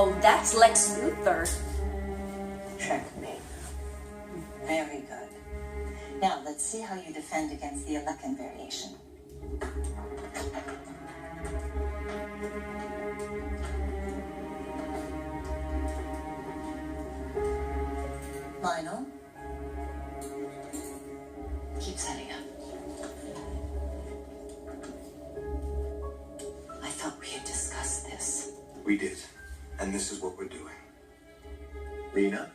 Oh, that's Lex Luthor. Checkmate. Very good. Now, let's see how you defend against the Alekan variation. Lionel? Keep setting up. I thought we had discussed this. We did. And this is what we're doing. Lena,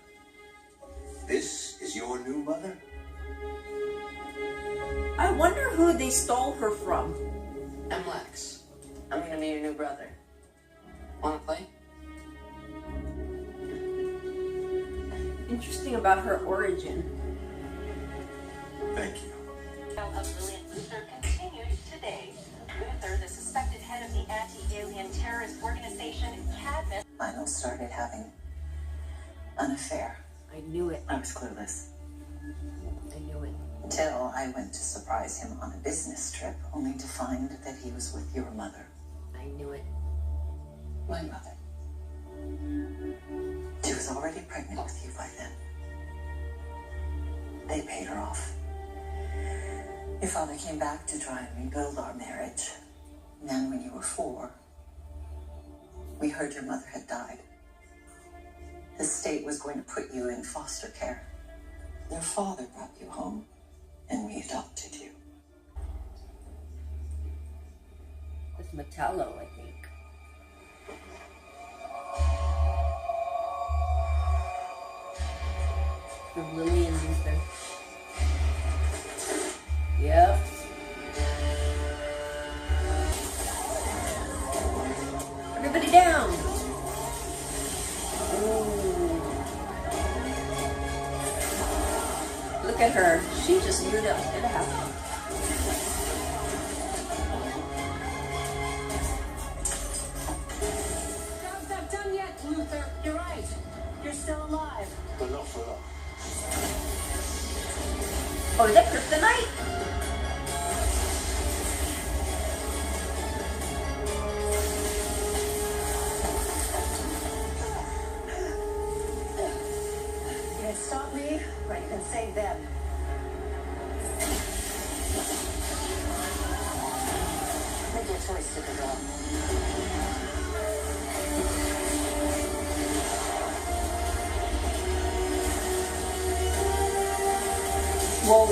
this is your new mother? I wonder who they stole her from. I'm Lex. I'm gonna be your new brother. Wanna play? Interesting about her origin. Thank you. Trial of Lillian Luthor continued today. Luthor, the suspected head of the anti-alien terrorist organization Cadmus, Lionel started having an affair. I knew it. I was clueless. I knew it. Until I went to surprise him on a business trip, only to find that he was with your mother. I knew it. My mother. She was already pregnant with you by then. They paid her off. Your father came back to try and rebuild our marriage. And then when you were 4, we heard your mother had died. The state was going to put you in foster care. Your father brought you home, and we adopted you. It's Metallo, I think. From Lillian Luthor. Yep. Everybody down! Ooh. Look at her. She just knew that was gonna happen. Job's not done yet, Luthor. You're right. You're still alive. But not for us. Oh, is that kryptonite? You can stop me, or you can save them. Make your choice, Supergirl. Whoa.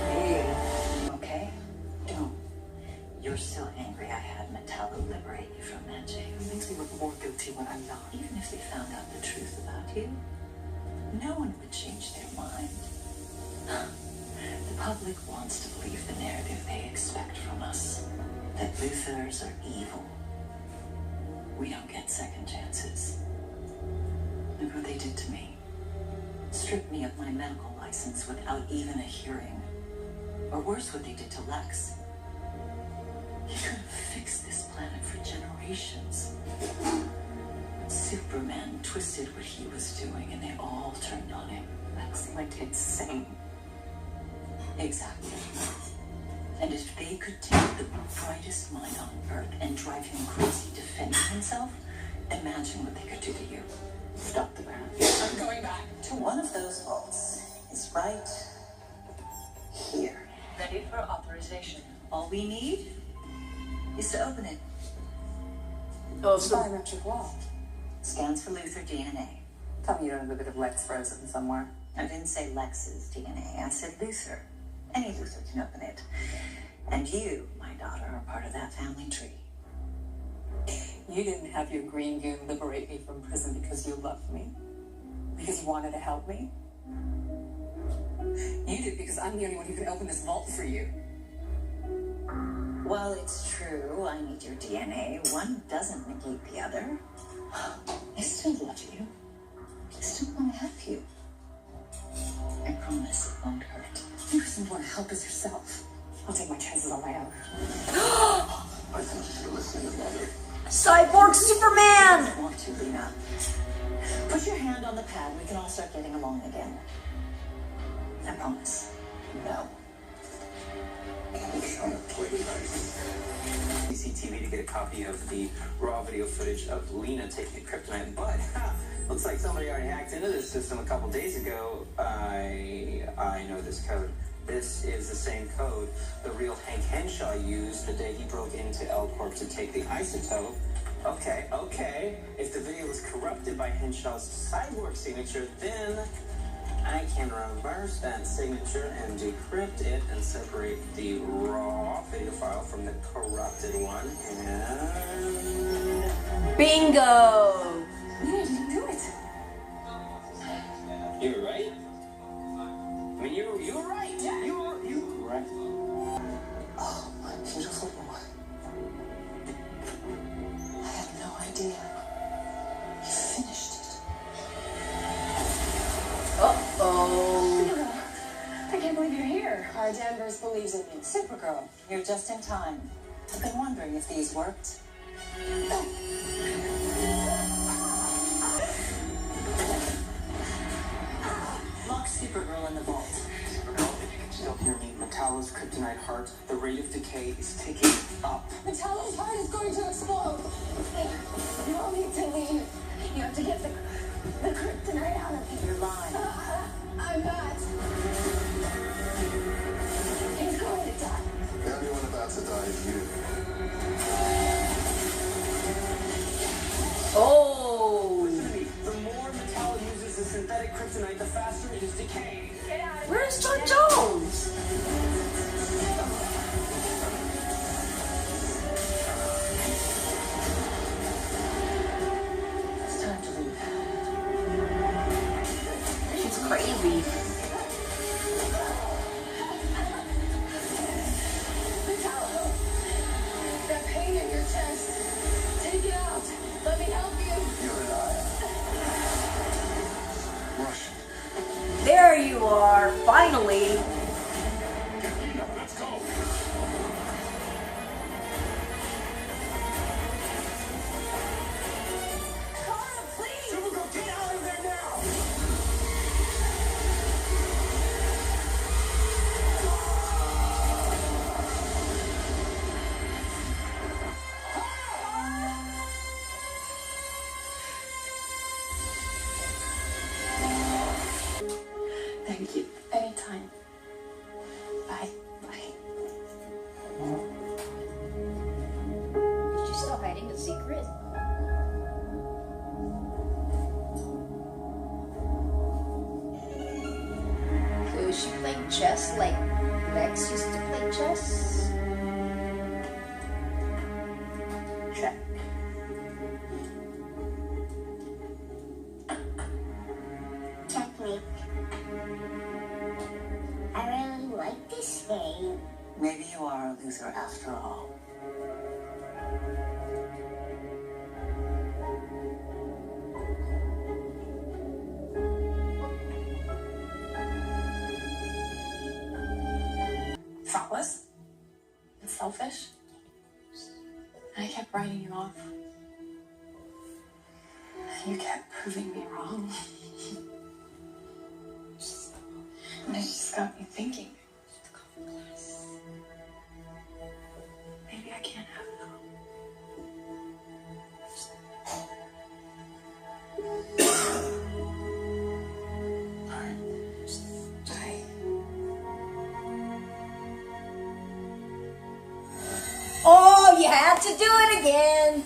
Okay. Okay? Don't. You're still angry I had Metallo liberate you from that jail. It makes me look more guilty when I'm not. Even if they found out the truth about you, no one would change their mind. The public wants to believe the narrative they expect from us. That Luthors are evil. We don't get second chances. Look what they did to me. Stripped me of my medical license without even a hearing. Or worse, what they did to Lex. He could have fixed this planet for generations. Superman twisted what he was doing and they all turned on him. Lex went insane. Exactly. And if they could take the brightest mind on Earth and drive him crazy defending himself, imagine what they could do to you. Stop the ground. I'm going back. To one of those vaults is right here. Ready for authorization. All we need is to open it. Oh, It's so biometric wall. Scans for Luthor DNA. Tell me you don't have a bit of Lex frozen somewhere. I didn't say Lex's DNA. I said Luthor. Any Luthor can open it. And you, my daughter, are part of that family tree. You didn't have your green goon liberate me from prison because you loved me. Because you wanted to help me. You did because I'm the only one who can open this vault for you. While it's true, I need your DNA. One doesn't negate the other. I still love you. I still want to help you. I promise it won't hurt. You just want to help us yourself. I'll take my chances on my own. I think you should listen to your mother. Cyborg Superman! I want to, Lena. Put your hand on the pad. We can all start getting along again. I promise. No. CCTV to get a copy of the raw video footage of Lena taking the kryptonite, but looks like somebody already hacked into this system a couple days ago. I know this code. This is the same code the real Hank Henshaw used the day he broke into L-Corp to take the isotope. Okay. If the video was corrupted by Henshaw's cyborg signature, then I can reverse that signature and decrypt it and separate the raw video file from the corrupted one, and... Bingo! You didn't do it. You were right? I mean, you were right. You were right. Oh, my beautiful boy. I had no idea. You finished it. Uh-oh. I can't believe you're here. Our Danvers believes in you. Supergirl, you're just in time. I've been wondering if these worked. Lock Supergirl in the vault. Supergirl, if you can still hear me, Metallo's kryptonite heart, the rate of decay is ticking up. Metallo's heart is going to explode. You all need to leave. You have to get the kryptonite out of here. You're lying. I'm not. He's going to die. The only one about to die is you. Oh! Listen to me. The more Metallo uses the synthetic kryptonite, the faster it is decaying. Get out of Where's John Jones? It's time to leave. She's crazy. Metallo, that pain in your chest. Take it out. Let me help you. You and I. Rush. There you are, finally. Let's go. Kara, please. Supergirl, get out of there now! Thank you. Anytime. Bye. Bye. Is she still hiding a secret? So is she playing chess like Lex used to play chess? Check. Technique. I really like this game. Maybe you are a Luthor after all. Thoughtless and selfish. And I kept writing you off. You kept proving me wrong. And it just got me thinking. Maybe I can't have it all. Bye. Oh, you had to do it again.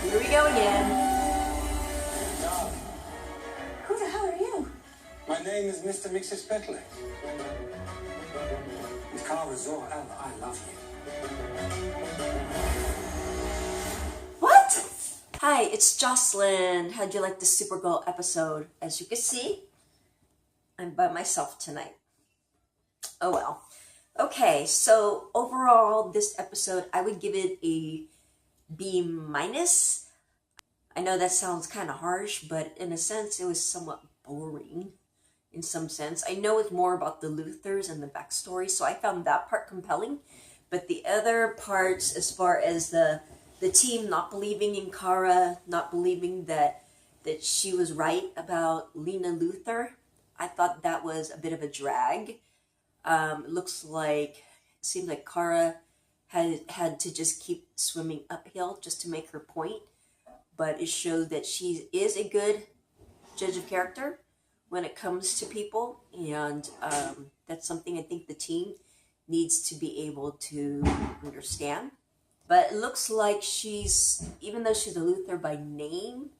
Here we go again. Who the hell are you? My name is Mr. Mixes Petley. With Kara Zor-El, I love you. What? Hi, it's Jocelyn. How'd you like the Supergirl episode? As you can see, I'm by myself tonight. Oh well. Okay, so overall, this episode, I would give it a B-. I know that sounds kind of harsh, but in a sense, it was somewhat boring in some sense. I know it's more about the Luthors and the backstory, so I found that part compelling. But the other parts, as far as the team not believing in Kara, not believing that she was right about Lena Luthor, I thought that was a bit of a drag. It seemed like Kara had to just keep swimming uphill just to make her point. But it showed that she is a good judge of character when it comes to people. And that's something I think the team needs to be able to understand. But it looks like even though she's a Luthor by name,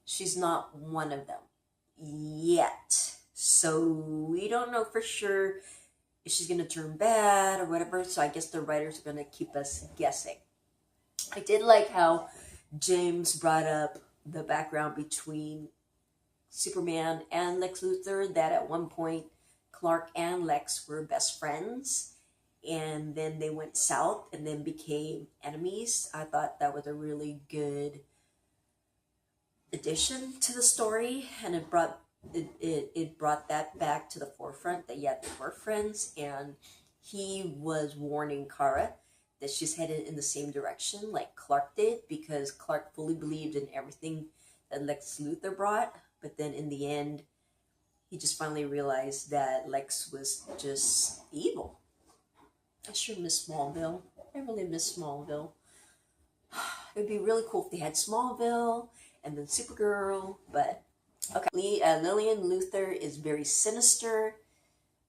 she's not one of them yet. So we don't know for sure if she's going to turn bad or whatever. So I guess the writers are going to keep us guessing. I did like how James brought up the background between Superman and Lex Luthor, that at one point Clark and Lex were best friends, and then they went south and then became enemies. I thought that was a really good addition to the story, and it brought that back to the forefront that yeah, they were friends, and he was warning Kara that she's headed in the same direction like Clark did, because Clark fully believed in everything that Lex Luthor brought, but then in the end he just finally realized that Lex was just evil. I sure miss Smallville. I really miss Smallville. It would be really cool if they had Smallville and then Supergirl, but okay. Lillian Luthor is very sinister.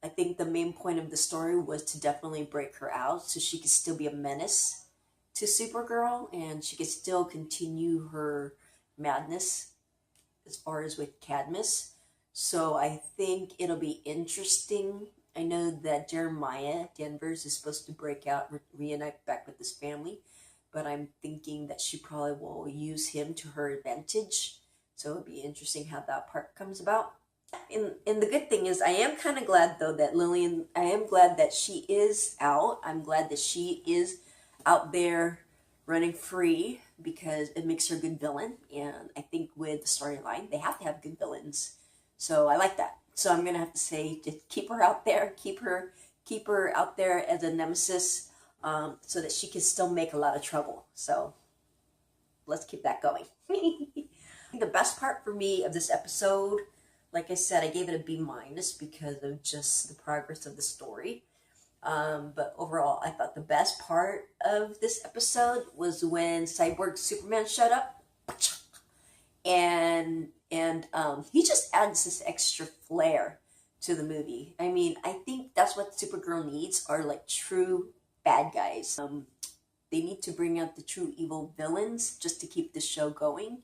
I think the main point of the story was to definitely break her out so she could still be a menace to Supergirl and she could still continue her madness as far as with Cadmus. So I think it'll be interesting. I know that Jeremiah Danvers is supposed to break out, reunite back with his family, but I'm thinking that she probably will use him to her advantage. So it'll be interesting how that part comes about. And the good thing is, I am kind of glad though that I am glad that she is out. I'm glad that she is out there running free because it makes her a good villain. And I think with the storyline, they have to have good villains. So I like that. So I'm going to have to say, just keep her out there, keep her out there as a nemesis, so that she can still make a lot of trouble. So let's keep that going. The best part for me of this episode, like I said, I gave it a B- because of just the progress of the story. But overall, I thought the best part of this episode was when Cyborg Superman showed up. And he just adds this extra flair to the movie. I mean, I think that's what Supergirl needs, are like true bad guys. They need to bring out the true evil villains just to keep the show going.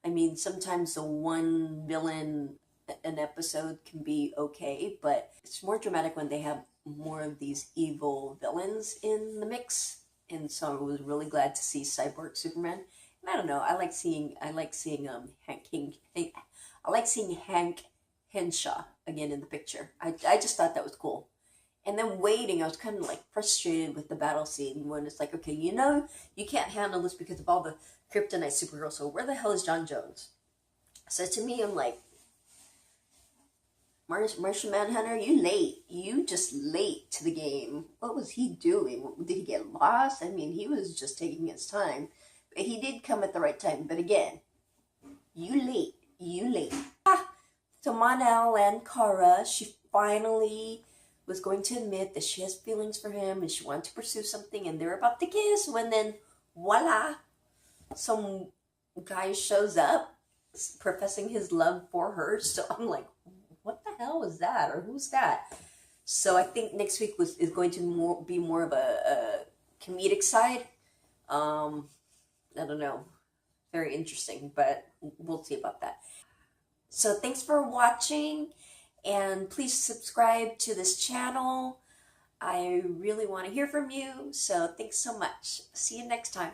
I mean, sometimes the one villain an episode can be okay, but it's more dramatic when they have more of these evil villains in the mix. And so I was really glad to see Cyborg Superman. And I don't know, I like seeing Hank Henshaw again in the picture. I just thought that was cool. And then waiting, I was kind of like frustrated with the battle scene when it's like, okay, you know, you can't handle this because of all the kryptonite Supergirl, so where the hell is John Jones? So to me, I'm like, Martian Manhunter, you late. You just late to the game. What was he doing? Did he get lost? I mean, he was just taking his time. But he did come at the right time. But again, you late. You late. So Mon-el and Kara, she finally was going to admit that she has feelings for him and she wanted to pursue something, and they're about to kiss when then, voila, some guy shows up professing his love for her. So I'm like, what the hell was that? Or who's that? So I think next week is going to be more of a comedic side. I don't know. Very interesting, but we'll see about that. So thanks for watching, and please subscribe to this channel. I really want to hear from you, so thanks so much. See you next time.